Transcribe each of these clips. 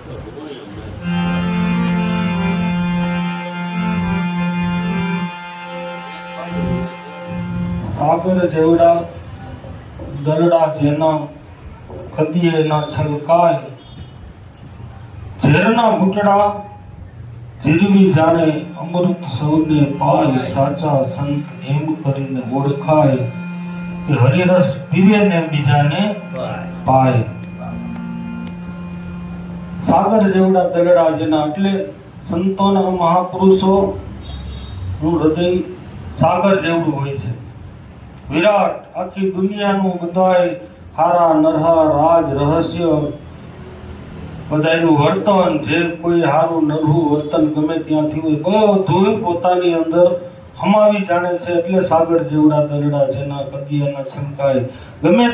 સાગર જેવડા દલડા જેના કદીએ ના છલકાય, ઝેરના ઘૂંટડા જીરવી જાણે અમૃત સૌને પાય, સાચા સંત એમ કરીને ઓળખાય કે હરિરસ પીવે ને બીજાને પાય. સાગર જેવડા દલડા જેના એટલે સંતોના મહાપુરુષો નું હૃદય સાગર જેવડું હોય છે, વિરાટ. આખી દુનિયાનું બધાય હારા નરહા રાજ રહસ્ય બધાયનું વર્તન, જે કોઈ હારું નરહું વર્તન ગમે ત્યાંથી હોય બધું પોતાની અંદર હમાવી જાણે છે. એટલે સાગર જેવડા દલડા જેના કદીએ ન છલકાય. ગમે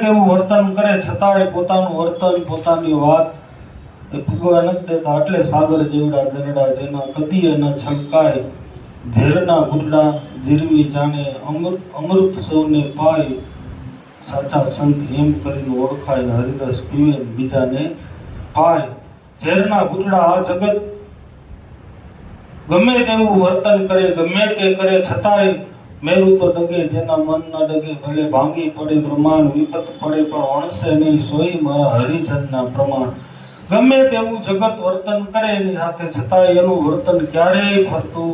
તેવું વર્તન કરે છતાંય પોતાનું વર્તન પોતાની વાત એ ફૂગવા નથી દેતા. એટલે સાગર જેવડા દલડા જેના કદીએ ન છલકાય, ઝેરના ઘૂંટડા જીરવી જાણે અમૃત સૌને પાય, સાચા સંત એમ કરીને ઓળખાય, હરિરસ પીવે બીજાને પાય. ઝેરના ઘૂંટડા આ જગત ગમે તેવું વર્તન કરે ગમે તે કરે છતાંય મેરું તો ડગે જેના મન ના ડગે, ભલે ભાંગી પડે બ્રહ્માંડ વિપત પડે પણ વણસે નહીં સોઈ મારા હરિજનના પ્રમાણ. ગમે તેવું જગત વર્તન કરે એની સાથે છતાંય એનું વર્તન ક્યારેય ફરતું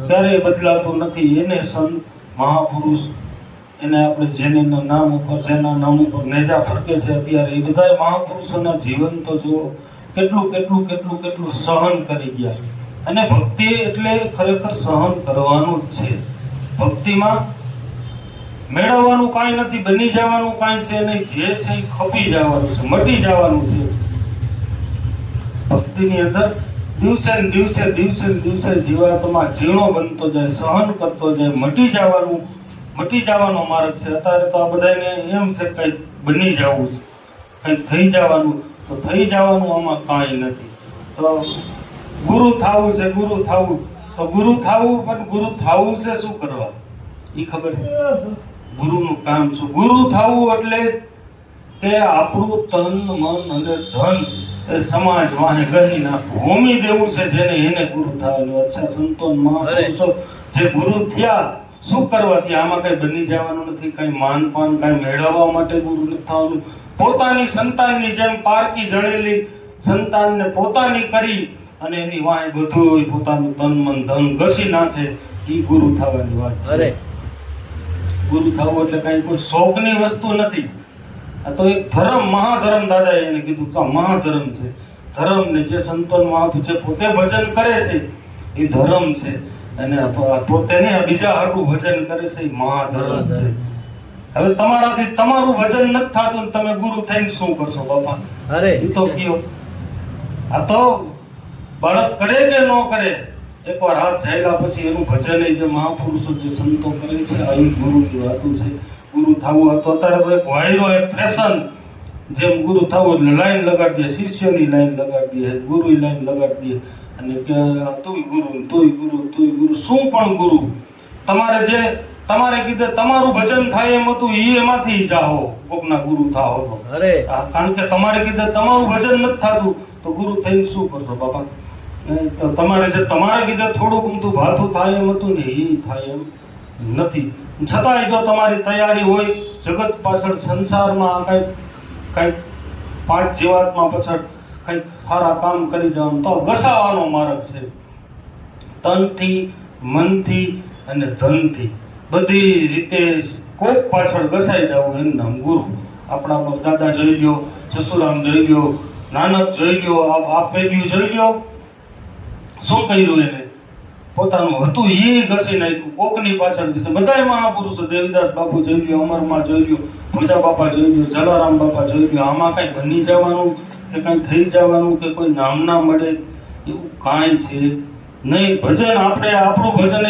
ક્યારેય બદલાતું નથી. એને સંત મહાપુરુષ એને આપણે જેના નામ ઉપર નેજા ફરકે છે અત્યારે, એ બધા મહાપુરુષોના જીવન તો જુઓ કેટલું સહન કરી ગયા. અને ભક્તિ એટલે ખરેખર સહન કરવાનું જ છે. ભક્તિમાં મેળવવાનું કાંઈ નથી, બની જવાનું કાંઈ છે નહીં, જે છે એ ખપી જવાનું છે, મટી જવાનું છે. ભક્તિની અંદર દિવસે ને દિવસે જીવાત્મા ઝીણો બનતો જાય, સહન કરતો જાય, મટી જવાનો માર્ગ છે. અત્યારે તો આ બધાને એમ છે કઈ બની જવું છે, કઈ થઈ જવાનું, તો થઈ જવાનું આમાં કાંઈ નથી. તો ગુરુ થવું છે, ગુરુ થવું પણ ગુરુ થવું છે શું કરવા એ ખબર છે? ગુરુનું કામ શું? ગુરુ થવું એટલે કે આપણું તન મન અને ધન એ સમાજ વાહે ગણી નાખવું, હોમી દેવું છે જેને, એને ગુરુ થવાનું. અચ્છા સંતો મહાપુરુષો જે ગુરુ થયા શું કરવા થયા? આમાં કઈ બની જવાનું નથી, કઈ માનપાન કઈ મેળવવા માટે ગુરુ નથી થવાનું. પોતાની સંતાનની જેમ પારકી જણેલી સંતાનને પોતાની કરી અને એની વાહે બધું પોતાનું તન મન ધન ઘસી નાખે, એ ગુરુ થવાની વાત છે. ગુરુ થવું એટલે કઈ કોઈ શોખની વસ્તુ નથી. આ તો એક ધર્મ, મહાધર્મ. દાદાએ એને કીધું કે મહાધર્મ છે. ધર્મ ને જે સંતો મહાપુરુષ પોતે ભજન કરે છે એ ધર્મ છે, અને પોતે ને બીજા હાટું ભજન કરે છે એ મહાધર્મ છે. હવે તમારાથી તમારું ભજન નથી થતું, તમે ગુરુ થઈને શું કરશો બાપા? એ તો કયો. આ તો બાળક કરે કે ન કરે, એકવાર હાથ થયેલા પછી એનું ભજન જે મહાપુરુષો જે સંતો કરે છે અહીં ગુરુની વાતું છે. ગુરુ થવું હતો અત્યારે તો એક વાયરો, એક ફેશન, જેમ ગુરુ થવું એટલે લાઈન લગાડી દે, શિષ્યની લાઈન લગાડી દે, ગુરુ લાઈન લગાડી દે, અને કે તુંય ગુરુ શું પણ ગુરુ. તમારે કીધે તમારું ભજન થાય એમ હતું, એમાંથી જાઓ કોકના ગુરુ થાઓ તો. કારણ કે તમારે કીધે તમારું ભજન નથી થતું તો ગુરુ થઈને શું કરશો બાપા? તમારે કીધે થોડુંક ઊંધું ભાથું થાય એમ હતું ને, એ થાય એમ નથી. છતાંય જો તમારી તૈયારી હોય, જગત પાછળ સંસારમાં કઈક પાંચ જીવાત્મા પાછળ કઈક સારા કામ કરી જવાનું, તો ઘસાવાનો માર્ગ છે. તનથી, મનથી અને ધનથી બધી રીતે કોક પાછળ ઘસાઈ જવું, એનું નામ ગુરુ. આપણા દાદા જોઈ લ્યો, જસુરામ જોઈ લ્યો, નાનક જોઈ લ્યો, આ પેઢી જોઈ લ્યો, શું કર્યું એને? પોતાનું હતું એ ઘસી નાખ્યું, કોકની પાછળ ઘસે. બધા મહાપુરુષો, દેવીદાસ બાપુ જોઈ લ્યો, અમરમાં જોઈ લ્યો, ભોજા બાપા જોઈ લ્યો, જલારામ બાપા જોઈ લ્યો. આમાં કઈ બની જવાનું કે કઈ થઈ જવાનું કે કોઈ નામ ના મળે એવું કાંઈ છે નહીં. ભજન આપણે આપણું ભજન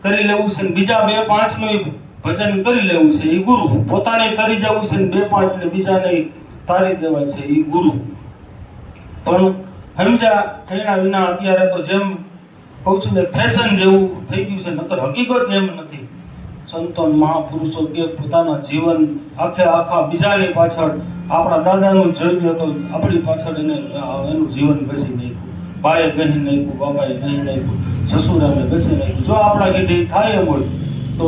કરી લેવું છે, બીજા 2-5 નું ભજન કરી લેવું છે એ ગુરુ. પોતાને કરી જવું છે, 2-5 ને બીજાને તારી દેવા છે એ ગુરુ. પણ સમજ્યા એના વિના અત્યારે તો જેમ કહું છું ને, ફેશન જેવું થઈ ગયું છે, નકર હકીકત એમ નથી. સંતો મહાપુરુષો કે પોતાના જીવન આખા બીજાની પાછળ આપણા દાદાનું જોયું તો આપણી પાછળ એનું જીવન ઘસી નાખ્યું, બાએ ઘસી નાખ્યું, બાબાએ ઘસી નાખ્યું, સસુરાને ઘસી નાખ્યું. જો આપણા કીધે થાય એમ હોય તો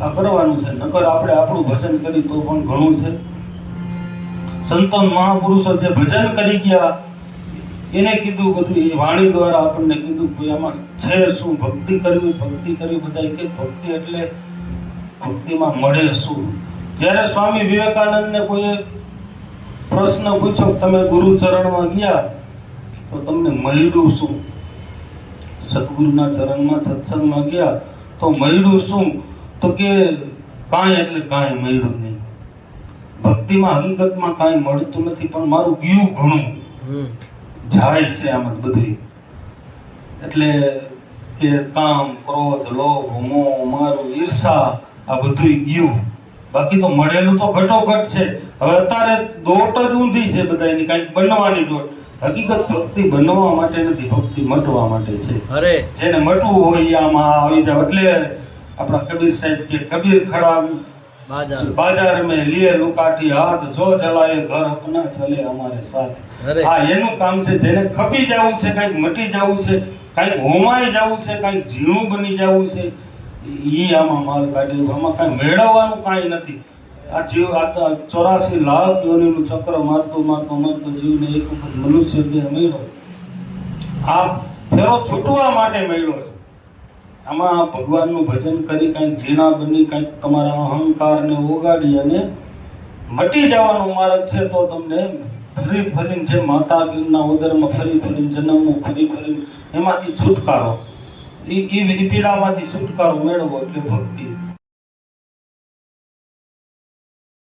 આ કરવાનું છે, નકર આપણે આપણું ભજન કરી તો પણ ઘણું છે. સંતો મહાપુરુષો જે ભજન કરી ગયા એને કીધું બધું, એ વાણી દ્વારા આપણને કીધું કે આમાં છે શું, ભક્તિ કરવી બધા કે ભક્તિ એટલે ભક્તિમાં મળે શું. જ્યારે સ્વામી વિવેકાનંદને કોઈએ પ્રશ્ન પૂછ્યો તમે ગુરુ ચરણમાં ગયા તો તમને મળ્યું શું, સદગુરુના ચરણમાં સત્સંગમાં ગયા તો મળ્યું શું, તો કે કાંઈ એટલે કાંઈ મળ્યું નહીં. ભક્તિમાં હકીકતમાં કાંઈ મળતું નથી, પણ મારું ગયું ઘણું જાય છે આમાં બધું. એટલે કે કામ, ક્રોધ, લોભ, મોહ, મારું, ઈર્ષા આ બધું ગયું, બાકી તો મળેલું તો ઘટોઘટ છે. હવે અત્યારે દોટ જ ઊંધી છે બધાની, કાંઈક બનવાની દોટ. હકીકત ભક્તિ બનવા માટે નથી, ભક્તિ મટવા માટે છે. જેને મટવું હોય આમાં આવી જાય. એટલે આપણા કબીર સાહેબ કે કબીર ખડા बाजार में लिए लुकाठी हाथ जो चलाए घर अपना चले हमारे साथ. હા, એનું કામ છે. જેને ખપી જવું છે, કઈક મટી જવું છે, કઈક હોમાઈ જવું છે, કઈક ઝીણું બની જવું છે, ઈ આમાં માલ કાઢ્યું. આમાં કઈ મેળવવાનું કઈ નથી. આ જીવ આ 84 લાખ યોનીનું ચક્ર મારતો જીવને એક વખત મનુષ્ય દેહ મળ્યો. આ ફેરો છૂટવા માટે મળ્યો છે. આમાં ભગવાનનું ભજન કરી કઈક ઝીણા બની કઈક તમારા અહંકારને ઓગાડી અને મટી જવાનો માર્ગ છે. તો તમને ફરી ફરીને જે માતા ગીરના ઉદરમાં ફરી જન્મનું ફરી એમાંથી છુટકારો, એ પીડામાંથી છુટકારો મેળવો એટલે ભક્તિ.